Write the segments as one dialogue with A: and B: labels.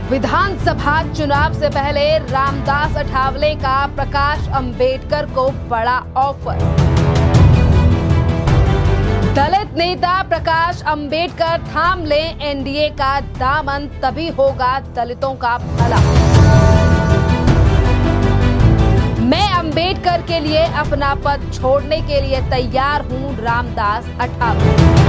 A: विधानसभा चुनाव से पहले रामदास अठावले का प्रकाश अंबेडकर को बड़ा ऑफर। दलित नेता प्रकाश अंबेडकर थाम लें एनडीए का दामन, तभी होगा दलितों का भला। मैं अंबेडकर के लिए अपना पद छोड़ने के लिए तैयार हूं, रामदास अठावले।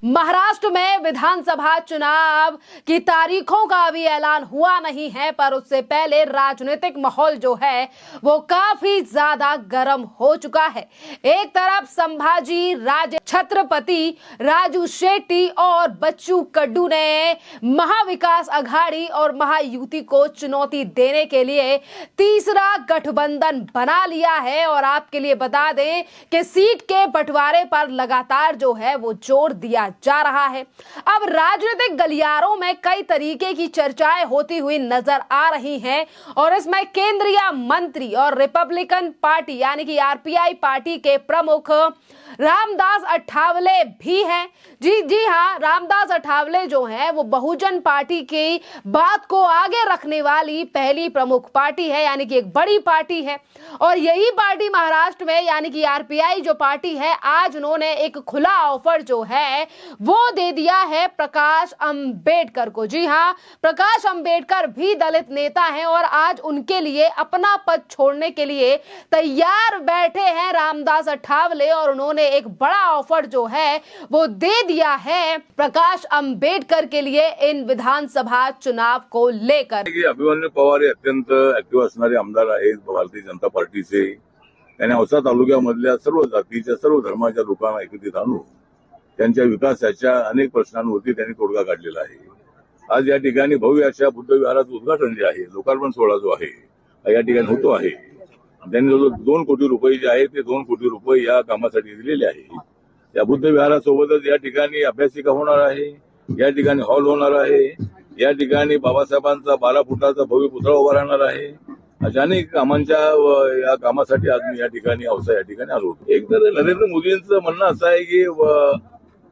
A: महाराष्ट्र में विधानसभा चुनाव की तारीखों का अभी ऐलान हुआ नहीं है, पर उससे पहले राजनीतिक माहौल जो है वो काफी ज्यादा गर्म हो चुका है। एक तरफ संभाजी राजे, छत्रपति राजू शेट्टी और बच्चू कडू ने महाविकास अघाड़ी और महायुति को चुनौती देने के लिए तीसरा गठबंधन बना लिया है। और आपके लिए बता दें कि सीट के बंटवारे पर लगातार जो है वो जोर दिया जा रहा है। अब राजनीतिक गलियारों में कई तरीके की चर्चाएं होती हुई नजर आ रही हैं और इसमें केंद्रीय मंत्री और रिपब्लिकन पार्टी यानी कि आरपीआई पार्टी के प्रमुख रामदास अठावले भी हैं। जी हाँ, रामदास अठावले जो हैं वो बहुजन पार्टी की बात को आगे रखने वाली पहली प्रमुख पार्टी है, यानी कि एक बड़ी पार्टी है। और यही पार्टी महाराष्ट्र में यानी कि आरपीआई जो पार्टी है, आज उन्होंने एक खुला ऑफर जो है वो दे दिया है प्रकाश अंबेडकर को। जी हाँ, प्रकाश अंबेडकर भी दलित नेता हैं और आज उनके लिए अपना पद छोड़ने के लिए तैयार बैठे हैं रामदास अठावले, और उन्होंने एक बड़ा ऑफर जो है वो दे दिया है प्रकाश अंबेडकर के लिए इन विधानसभा चुनाव को लेकर।
B: अभिमन्यू पवार हे अत्यंत ऍक्टिव्ह असणारे आमदार आहेत भारतीय जनता पार्टीचे। त्यांनी औसा तालुक्यामधल्या सर्व जातीच्या सर्व धर्माच्या लोकांना एकत्रित आणून त्यांच्या विकासाच्या अनेक प्रश्नांवरती त्यांनी तोडगा काढलेला आहे। आज या ठिकाणी भव्य अशा बुद्ध विहाराचं उद्घाटन जे आहे, लोकार्पण सोहळा जो आहे या ठिकाणी होतो आहे। त्यांनी जो 2 कोटी रुपये जे आहेत ते 2 कोटी रुपये या कामासाठी दिलेले आहे। या बुद्ध विहारासोबतच या ठिकाणी अभ्यासिका होणार आहे, या ठिकाणी हॉल होणार आहे, या ठिकाणी बाबासाहेबांचा 12 फुटाचा भव्य पुतळा उभा राहणार आहे। अशा अनेक कामांच्या या कामासाठी आज मी या ठिकाणी औसा या ठिकाणी आलो होतो। एक तर नरेंद्र मोदींचं म्हणणं असं आहे की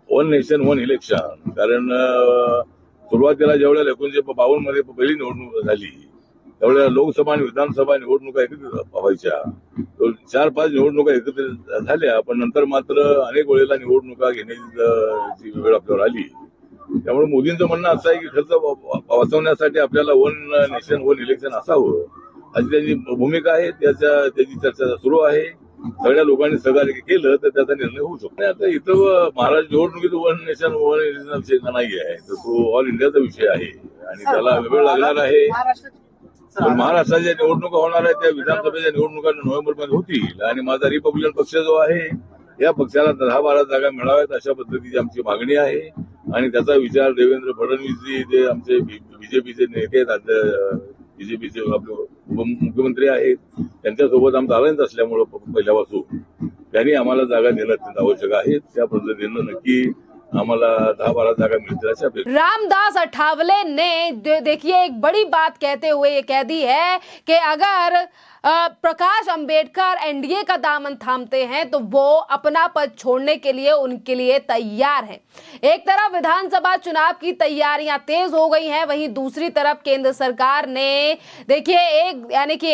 B: वन नेशन वन इलेक्शन, कारण सुरुवातीला ज्यावेळेला 1952 मध्ये पहिली निवडणूक झाली त्यावेळेला लोकसभा आणि विधानसभा निवडणुका एकत्रित व्हायच्या। 4-5 निवडणुका एकत्रित झाल्या, पण नंतर मात्र अनेक वेळेला निवडणुका घेण्याची वेळ आपल्यावर आली। त्यामुळे मोदींचं म्हणणं असं आहे की खर्च वाचवण्यासाठी आपल्याला वन नेशन वन इलेक्शन असावं, अशी त्यांची भूमिका आहे। त्याची चर्चा सुरू आहे। सगळ्या लोकांनी सहकार्य केलं तर त्याचा निर्णय होऊ शकतो। आता इथं महाराष्ट्र निवडणुकीत वन नेशन वन इलेक्शन विषय नाही आहे, तर तो ऑल इंडियाचा विषय आहे आणि त्याला वेळ लागणार आहे। महाराष्ट्राच्या निवडणुका होणार आहेत, त्या विधानसभेच्या निवडणुका नोव्हेंबरमध्ये होतील आणि माझा रिपब्लिकन पक्ष जो आहे या पक्षाला 10-12 जागा मिळाव्यात अशा पद्धतीची आमची मागणी आहे। आणि त्याचा विचार देवेंद्र फडणवीसजी जे आमचे बीजेपीचे नेते आहेत, बीजेपीचे आपले उपमुख्यमंत्री आहेत, त्यांच्यासोबत आमचा अलायन्स असल्यामुळे पहिल्यापासून त्यांनी आम्हाला जागा देणं अत्यंत आवश्यक आहे। त्या पद्धतीनं नक्की हमारा 10-12 जागा मिलती है।
A: रामदास अठावले ने देखिए एक बड़ी बात कहते हुए ये कह दी है कि अगर प्रकाश अंबेडकर एनडीए का दामन थामते हैं तो वो अपना पद छोड़ने के लिए उनके लिए तैयार हैं। एक तरफ विधानसभा चुनाव की तैयारियां तेज हो गई हैं, वहीं दूसरी तरफ केंद्र सरकार ने देखिए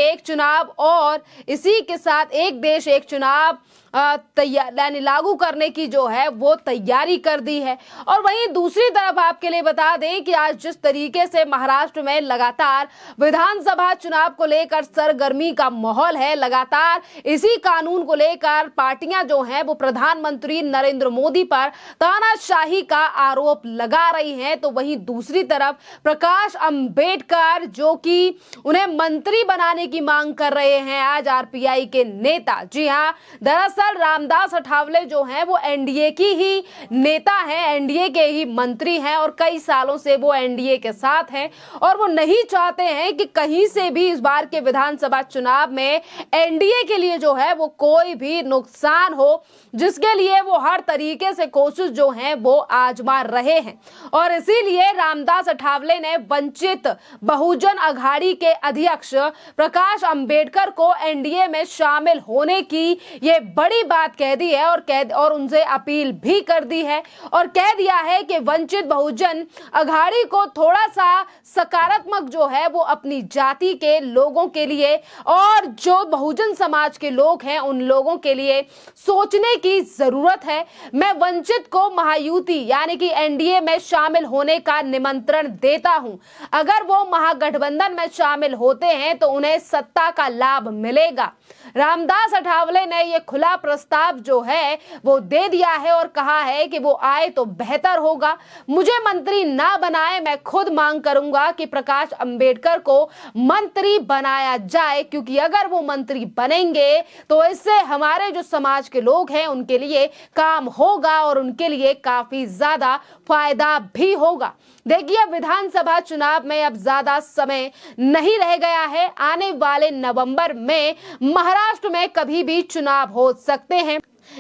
A: एक चुनाव और इसी के साथ एक देश एक चुनाव यानी लागू करने की जो है वो तैयारी कर दी है। और वहीं दूसरी तरफ आपके लिए बता दें कि आज जिस तरीके से महाराष्ट्र में लगातार विधानसभा चुनाव को लेकर सरगर्मी का माहौल है, लगातार इसी कानून को लेकर पार्टियां जो हैं वो प्रधानमंत्री नरेंद्र मोदी पर तानाशाही का आरोप लगा रही हैं, तो वहीं दूसरी तरफ प्रकाश अंबेडकर जो कि उन्हें मंत्री बनाने की मांग कर रहे हैं आज आरपीआई के नेता। जी हाँ, दरअसल रामदास अठावले जो हैं वो एनडीए की ही नेता हैं, एनडीए के ही मंत्री हैं और कई सालों से वो एनडीए के साथ हैं और वो नहीं चाहते हैं कि कहीं से भी इस बार के विधानसभा चुनाव में एनडीए के लिए जो है वो कोई भी नुकसान हो, जिसके लिए वो हर तरीके से कोशिश जो है वो आजमा रहे हैं। और इसीलिए रामदास अठावले ने वंचित बहुजन अघाड़ी के अध्यक्ष प्रकाश अंबेडकर को एनडीए में शामिल होने की ये बड़ी बड़ी बात कह दी है और उनसे अपील भी कर दी है और कह दिया है कि वंचित बहुजन अघाड़ी को थोड़ा सा सकारात्मक जो है वो अपनी जाति के लोगों के लिए और जो बहुजन समाज के लोग हैं उन लोगों के लिए सोचने की जरूरत है। मैं वंचित को महायुति यानी कि एनडीए में शामिल होने का निमंत्रण देता हूं। अगर वो महागठबंधन में शामिल होते हैं तो उन्हें सत्ता का लाभ मिलेगा। रामदास अठावले ने ये खुला प्रस्ताव जो है वो दे दिया है और कहा है कि वो आए तो बेहतर होगा। मुझे मंत्री ना बनाए, मैं खुद मांग करूंगा कि प्रकाश अंबेडकर को मंत्री बनाया जाए, क्योंकि अगर वो मंत्री बनेंगे तो इससे हमारे जो समाज के लोग हैं उनके लिए काम होगा और उनके लिए काफी ज्यादा फायदा भी होगा। देखिए, विधानसभा चुनाव में अब ज्यादा समय नहीं रह गया है। आने वाले नवंबर में महाराष्ट्र में कभी भी चुनाव हो सकते हैं।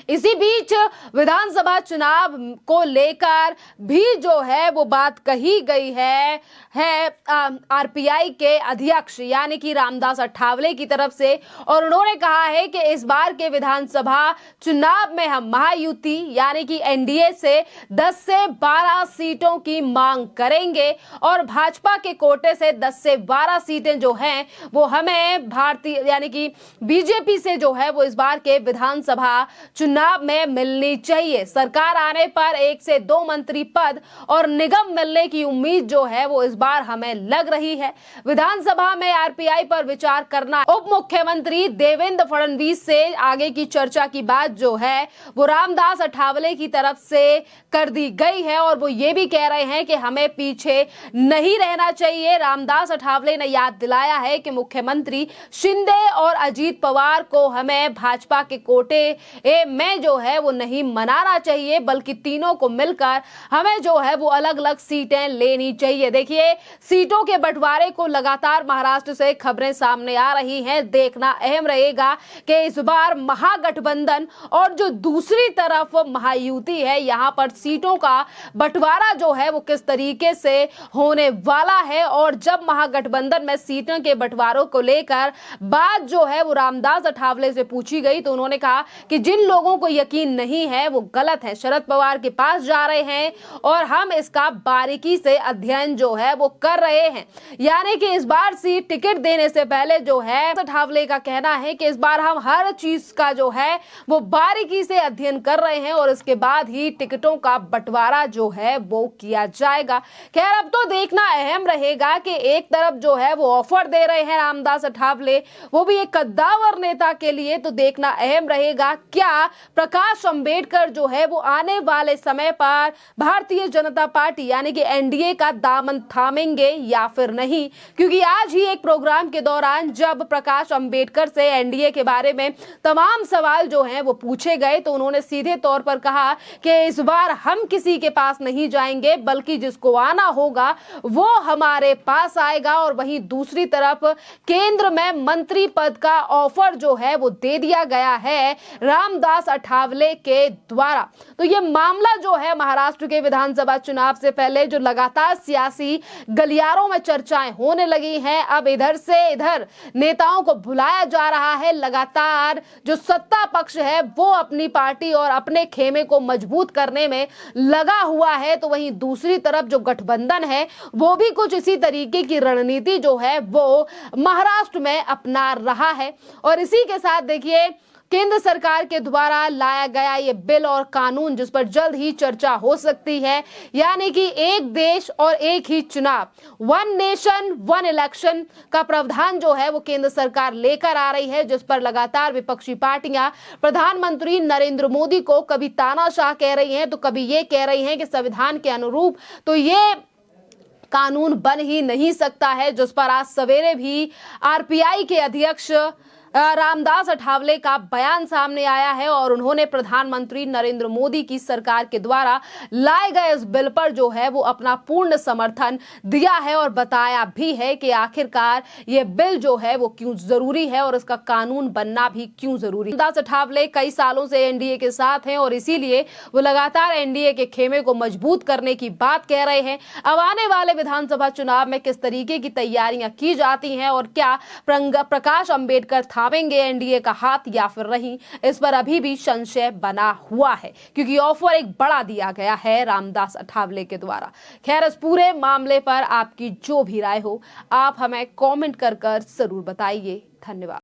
A: इसी बीच विधानसभा चुनाव को लेकर भी जो है वो बात कही गई है आरपीआई के अध्यक्ष यानी कि रामदास अठावले की तरफ से, और उन्होंने कहा है कि इस बार के विधानसभा चुनाव में हम महायुति यानी कि एनडीए से 10 से 12 सीटों की मांग करेंगे और भाजपा के कोटे से 10 से 12 सीटें जो हैं वो हमें भारतीय यानी कि बीजेपी से जो है वो इस बार के विधानसभा चुनाव में मिलनी चाहिए। सरकार आने पर 1 से 2 मंत्री पद और निगम मिलने की उम्मीद जो है वो इस बार हमें लग रही है। विधानसभा में आरपीआई पर विचार करना उप मुख्यमंत्री देवेंद्र फडणवीस से आगे की चर्चा की बात जो है वो रामदास अठावले की तरफ से कर दी गई है और वो ये भी कह रहे हैं कि हमें पीछे नहीं रहना चाहिए। रामदास अठावले ने याद दिलाया है कि मुख्यमंत्री शिंदे और अजीत पवार को हमें भाजपा के कोटे में जो है वो नहीं मनाना चाहिए, बल्कि तीनों को मिलकर हमें जो है वो अलग अलग सीटें लेनी चाहिए। देखिए, सीटों के बंटवारे को लगातार महाराष्ट्र से खबरें सामने आ रही हैं। देखना अहम रहेगा कि इस बार महागठबंधन और जो दूसरी तरफ महायुति है यहाँ पर सीटों का बंटवारा जो है वो किस तरीके से होने वाला है। और जब महागठबंधन में सीटों के बंटवारों को लेकर बात जो है वो रामदास अठावले से पूछी गई तो उन्होंने कहा कि जिन लोगों को यकीन नहीं है वो गलत है, शरद पवार के पास जा रहे हैं और हम इसका बारीकी से अध्ययन जो है वो कर रहे हैं। यानी कि इस बार सीट टिकट देने से पहले जो है अठावले का कहना है कि इस बार हम हर चीज का जो है वो बारीकी से अध्ययन कर रहे हैं और इसके बाद ही टिकटों का बंटवारा जो है वो किया जाएगा। खैर, अब तो देखना अहम रहेगा कि एक तरफ जो है वो ऑफर दे रहे हैं रामदास अठावले, वो भी एक कद्दावर नेता के लिए, तो देखना अहम रहेगा क्या प्रकाश अंबेडकर जो है वो आने वाले समय पर भारतीय जनता पार्टी यानी कि एनडीए का दामन थामेंगे या फिर नहीं। क्योंकि आज ही एक प्रोग्राम के दौरान जब प्रकाश अंबेडकर से एनडीए के बारे में तमाम सवाल जो हैं वो पूछे गए तो उन्होंने सीधे तौर पर कहा कि इस बार हम किसी के पास नहीं जाएंगे, बल्कि जिसको आना होगा वो हमारे पास आएगा। और वहीं दूसरी तरफ केंद्र में मंत्री पद का ऑफर जो है वो दे दिया गया है रामदास अठावले के द्वारा। तो ये मामला जो है महाराष्ट्र के विधानसभा चुनाव से पहले जो लगातार सियासी गलियारों में चर्चाएं होने लगी हैं, अब इधर से इधर नेताओं को भुलाया जा रहा है। लगातार जो सत्ता पक्ष है वो अपनी पार्टी और अपने खेमे को मजबूत करने में लगा हुआ है, तो वहीं दूसरी तरफ जो गठबंधन है वो भी कुछ इसी तरीके की रणनीति जो है वो महाराष्ट्र में अपना रहा है। और इसी के साथ देखिए, केंद्र सरकार के द्वारा लाया गया ये बिल और कानून जिस पर जल्द ही चर्चा हो सकती है, यानी कि एक देश और एक ही चुनाव, 1 नेशन 1 इलेक्शन का प्रावधान जो है वो केंद्र सरकार लेकर आ रही है, जिस पर लगातार विपक्षी पार्टियां प्रधानमंत्री नरेंद्र मोदी को कभी तानाशाह कह रही हैं तो कभी ये कह रही हैं कि संविधान के अनुरूप तो ये कानून बन ही नहीं सकता है, जिस पर आज सवेरे भी आरपीआई के अध्यक्ष रामदास अठावले का बयान सामने आया है और उन्होंने प्रधानमंत्री नरेंद्र मोदी की सरकार के द्वारा लाए गए इस बिल पर जो है वो अपना पूर्ण समर्थन दिया है और बताया भी है कि आखिरकार ये बिल जो है वो क्यों जरूरी है और इसका कानून बनना भी क्यों जरूरी है। रामदास अठावले कई सालों से एनडीए के साथ हैं और इसीलिए वो लगातार एनडीए के खेमे को मजबूत करने की बात कह रहे हैं। अब आने वाले विधानसभा चुनाव में किस तरीके की तैयारियां की जाती हैं और क्या प्रकाश अंबेडकर थामेंगे एनडीए का हाथ या फिर नहीं, इस पर अभी भी संशय बना हुआ है, क्योंकि ऑफर एक बड़ा दिया गया है रामदास अठावले के द्वारा। खैर, इस पूरे मामले पर आपकी जो भी राय हो, आप हमें कमेंट कर जरूर बताइए। धन्यवाद।